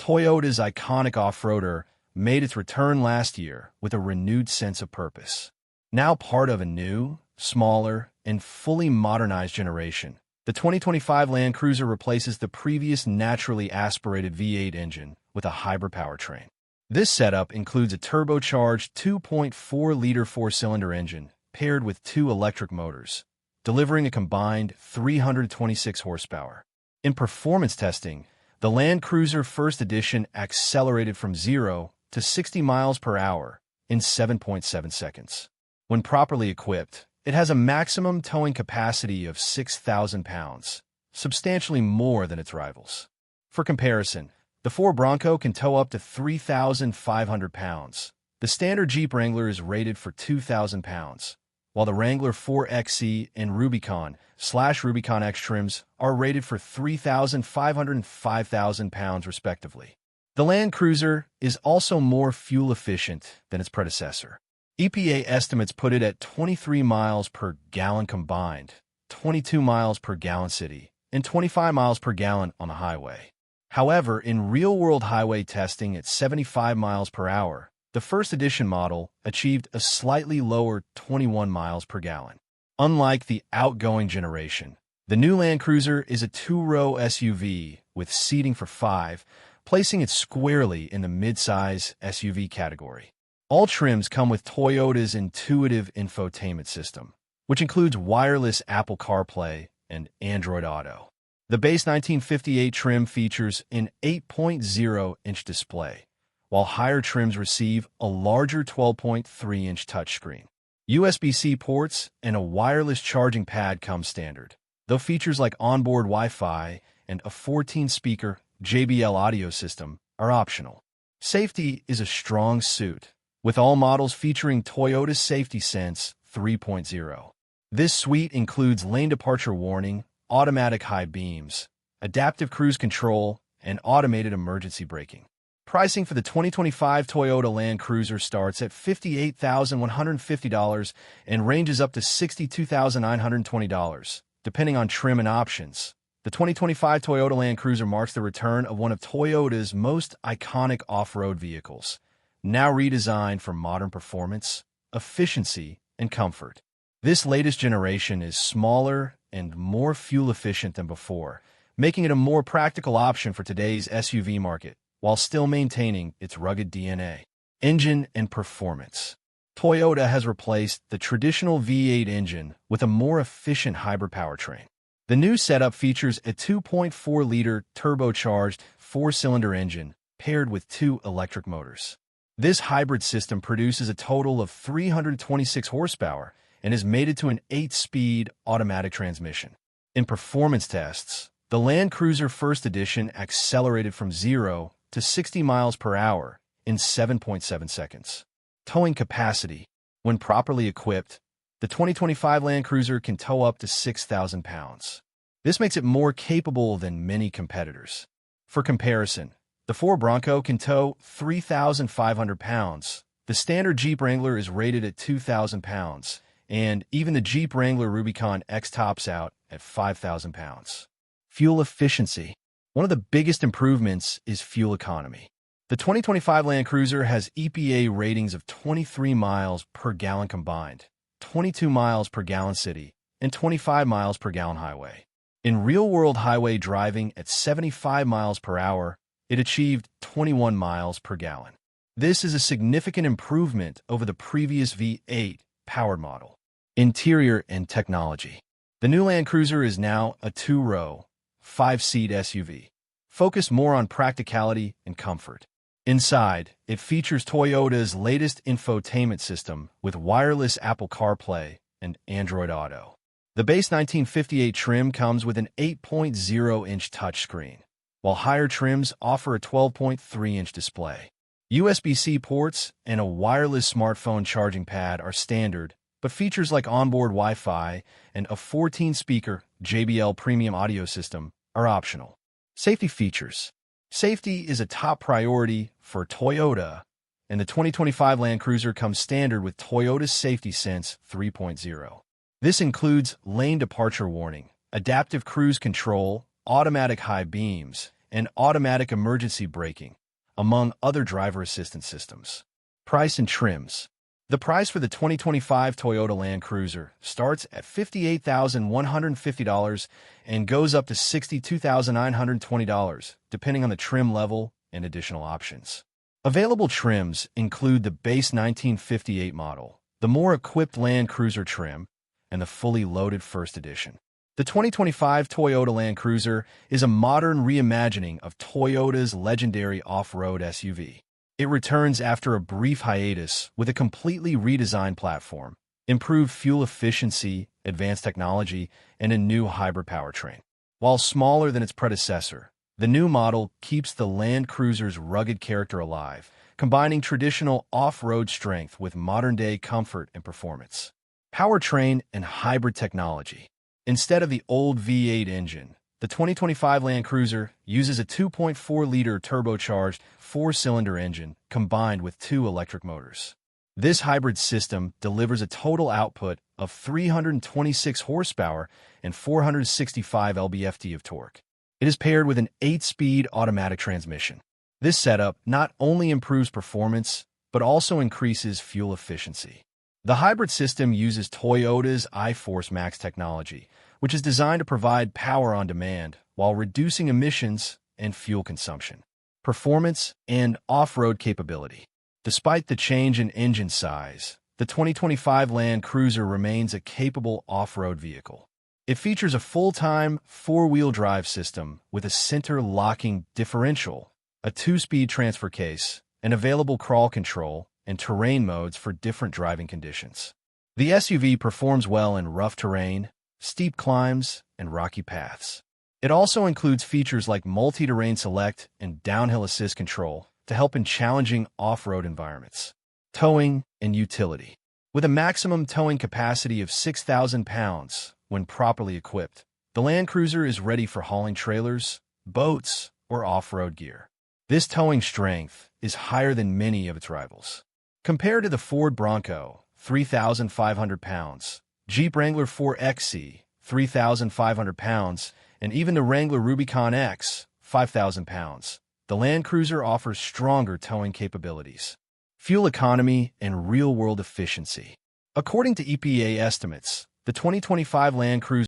Toyota's iconic off-roader made its return last year with a renewed sense of purpose. Now part of a new, smaller, and fully modernized generation, the 2025 Land Cruiser replaces the previous naturally aspirated V8 engine with a hybrid powertrain. This setup includes a turbocharged 2.4-liter four-cylinder engine paired with two electric motors, delivering a combined 326 horsepower. In performance testing, the Land Cruiser First Edition accelerated from 0 to 60 miles per hour in 7.7 seconds. When properly equipped, it has a maximum towing capacity of 6,000 pounds, substantially more than its rivals. For comparison, the Ford Bronco can tow up to 3,500 pounds. The standard Jeep Wrangler is rated for 2,000 pounds, while the Wrangler 4XE and Rubicon/Rubicon X trims are rated for 3,500 and 5,000 pounds respectively. The Land Cruiser is also more fuel efficient than its predecessor. EPA estimates put it at 23 miles per gallon combined, 22 miles per gallon city, and 25 miles per gallon on the highway. However, in real-world highway testing at 75 miles per hour, the first edition model achieved a slightly lower 21 miles per gallon. Unlike the outgoing generation, the new Land Cruiser is a two-row SUV with seating for 5, placing it squarely in the mid-size SUV category. All trims come with Toyota's intuitive infotainment system, which includes wireless Apple CarPlay and Android Auto. The base 1958 trim features an 8.0-inch display, while higher trims receive a larger 12.3-inch touchscreen. USB-C ports and a wireless charging pad come standard, though features like onboard Wi-Fi and a 14-speaker JBL audio system are optional. Safety is a strong suit, with all models featuring Toyota's Safety Sense 3.0. This suite includes lane departure warning, automatic high beams, adaptive cruise control, and automated emergency braking. Pricing for the 2025 Toyota Land Cruiser starts at $58,150 and ranges up to $62,920, depending on trim and options. The 2025 Toyota Land Cruiser marks the return of one of Toyota's most iconic off-road vehicles, now redesigned for modern performance, efficiency, and comfort. This latest generation is smaller and more fuel-efficient than before, making it a more practical option for today's SUV market, while still maintaining its rugged DNA. Engine and performance. Toyota has replaced the traditional V8 engine with a more efficient hybrid powertrain. The new setup features a 2.4-liter turbocharged four-cylinder engine paired with two electric motors. This hybrid system produces a total of 326 horsepower and is mated to an 8-speed automatic transmission. In performance tests, the Land Cruiser First Edition accelerated from 0 to 60 miles per hour in 7.7 seconds. Towing capacity. When properly equipped, the 2025 Land Cruiser can tow up to 6,000 pounds. This makes it more capable than many competitors. For comparison, the Ford Bronco can tow 3,500 pounds. The standard Jeep Wrangler is rated at 2,000 pounds, and even the Jeep Wrangler Rubicon X tops out at 5,000 pounds. Fuel efficiency. One of the biggest improvements is fuel economy. The 2025 Land Cruiser has EPA ratings of 23 miles per gallon combined, 22 miles per gallon city, and 25 miles per gallon highway. In real-world highway driving at 75 miles per hour, it achieved 21 miles per gallon. This is a significant improvement over the previous V8 powered model. Interior and technology. The new Land Cruiser is now a two-row, 5-seat SUV, focused more on practicality and comfort. Inside, it features Toyota's latest infotainment system with wireless Apple CarPlay and Android Auto. The base 1958 trim comes with an 8.0-inch touchscreen, while higher trims offer a 12.3-inch display. USB-C ports and a wireless smartphone charging pad are standard, but features like onboard Wi-Fi and a 14-speaker JBL premium audio system are optional. Safety features. Safety is a top priority for Toyota, and the 2025 Land Cruiser comes standard with Toyota's Safety Sense 3.0. This includes lane departure warning, adaptive cruise control, automatic high beams, and automatic emergency braking, among other driver assistance systems. Price and trims. The price for the 2025 Toyota Land Cruiser starts at $58,150 and goes up to $62,920, depending on the trim level and additional options. Available trims include the base 1958 model, the more equipped Land Cruiser trim, and the fully loaded First Edition. The 2025 Toyota Land Cruiser is a modern reimagining of Toyota's legendary off-road SUV. It returns after a brief hiatus with a completely redesigned platform, improved fuel efficiency, advanced technology, and a new hybrid powertrain. While smaller than its predecessor, the new model keeps the Land Cruiser's rugged character alive, combining traditional off-road strength with modern-day comfort and performance. Powertrain and hybrid technology. Instead of the old V8 engine, the 2025 Land Cruiser uses a 2.4-liter turbocharged four-cylinder engine combined with two electric motors. This hybrid system delivers a total output of 326 horsepower and 465 lb-ft of torque. It is paired with an 8-speed automatic transmission. This setup not only improves performance, but also increases fuel efficiency. The hybrid system uses Toyota's iForce Max technology, which is designed to provide power on demand while reducing emissions and fuel consumption. Performance and off-road capability. Despite the change in engine size, the 2025 Land Cruiser remains a capable off-road vehicle. It features a full-time, four-wheel drive system with a center-locking differential, a 2-speed transfer case, and available crawl control and terrain modes for different driving conditions. The SUV performs well in rough terrain, steep climbs, and rocky paths. It also includes features like multi-terrain select and downhill assist control to help in challenging off-road environments. Towing and utility. With a maximum towing capacity of 6,000 pounds when properly equipped, the Land Cruiser is ready for hauling trailers, boats, or off-road gear. This towing strength is higher than many of its rivals. Compared to the Ford Bronco, 3,500 pounds, Jeep Wrangler 4XE, 3,500 pounds, and even the Wrangler Rubicon X, 5,000 pounds, the Land Cruiser offers stronger towing capabilities. Fuel economy and real-world efficiency. According to EPA estimates, the 2025 Land Cruiser